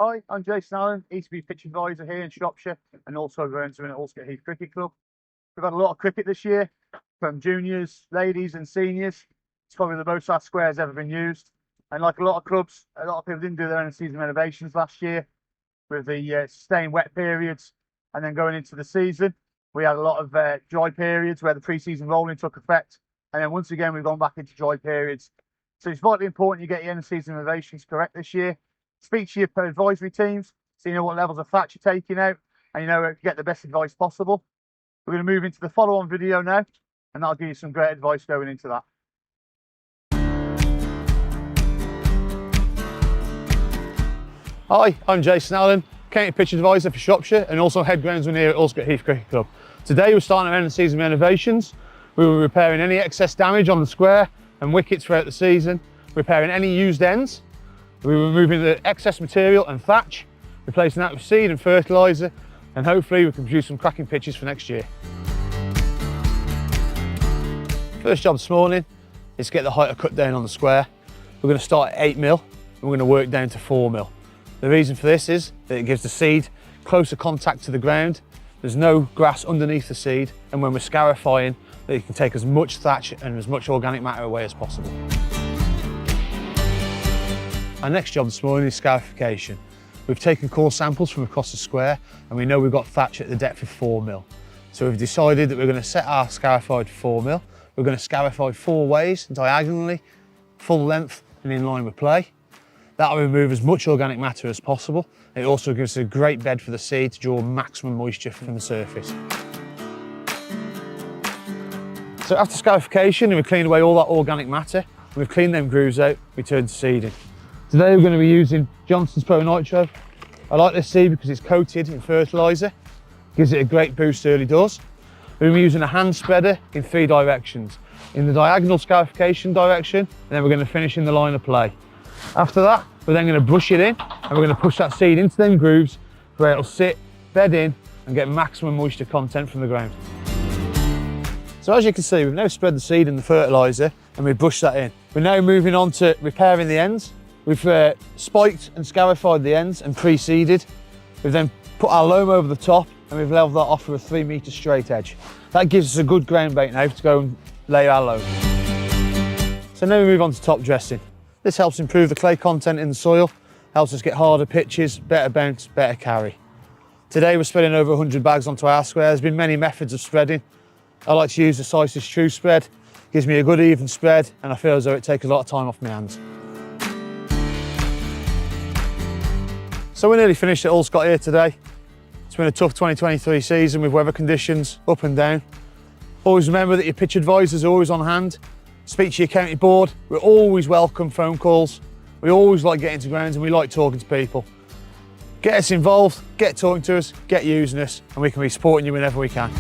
Hi, I'm Jason Allen, ECB pitch advisor here in Shropshire and also groundsman at Allscott Heath Cricket Club. We've had a lot of cricket this year from juniors, ladies and seniors. It's probably the most our square's ever been used. And like a lot of clubs, a lot of people didn't do their own season renovations last year with the sustained wet periods and then going into the season. We had a lot of dry periods where the pre-season rolling took effect. And then once again, we've gone back into dry periods. So it's vitally important you get your end of season renovations correct this year. Speak to your advisory teams so you know what levels of thatch you're taking out and you know to get the best advice possible. We're going to move into the follow-on video now and that'll give you some great advice going into that. Hi, I'm Jason Allen, County Pitch Advisor for Shropshire and also head groundsman here at Allscott Heath Cricket Club. Today we're starting our end of season renovations. We were repairing any excess damage on the square and wickets throughout the season, repairing any used ends. We were removing the excess material and thatch, replacing that with seed and fertiliser, and hopefully we can produce some cracking pitches for next year. First job this morning is to get the height of cut down on the square. We're going to start at 8mm and we're going to work down to 4mm. The reason for this is that it gives the seed closer contact to the ground. There's no grass underneath the seed, and when we're scarifying, that you can take as much thatch and as much organic matter away as possible. Our next job this morning is scarification. We've taken core samples from across the square and we know we've got thatch at the depth of 4mm. So we've decided that we're going to set our scarified to 4mm. We're going to scarify 4 ways, diagonally, full length and in line with play. That'll remove as much organic matter as possible. It also gives us a great bed for the seed to draw maximum moisture from the surface. So after scarification, we've cleaned away all that organic matter. We've cleaned them grooves out, we turn to seeding. Today we're going to be using Johnson's Pro Nitro. I like this seed because it's coated in fertiliser, gives it a great boost early doors. We're using a hand spreader in 3 directions. In the diagonal scarification direction, and then we're going to finish in the line of play. After that, we're then going to brush it in, and we're going to push that seed into them grooves where it'll sit, bed in, and get maximum moisture content from the ground. So as you can see, we've now spread the seed in the fertiliser, and we've brushed that in. We're now moving on to repairing the ends. We've spiked and scarified the ends and pre-seeded. We've then put our loam over the top and we've levelled that off with a 3 metre straight edge. That gives us a good ground bait now to go and lay our loam. So now we move on to top dressing. This helps improve the clay content in the soil, helps us get harder pitches, better bounce, better carry. Today we're spreading over 100 bags onto our square. There's been many methods of spreading. I like to use the Sisis True spread. It gives me a good even spread and I feel as though it takes a lot of time off my hands. So we're nearly finished at Allscott here today. It's been a tough 2023 season with weather conditions up and down. Always remember that your pitch advisors are always on hand. Speak to your county board. We always welcome phone calls. We always like getting to grounds and we like talking to people. Get us involved, get talking to us, get using us, and we can be supporting you whenever we can.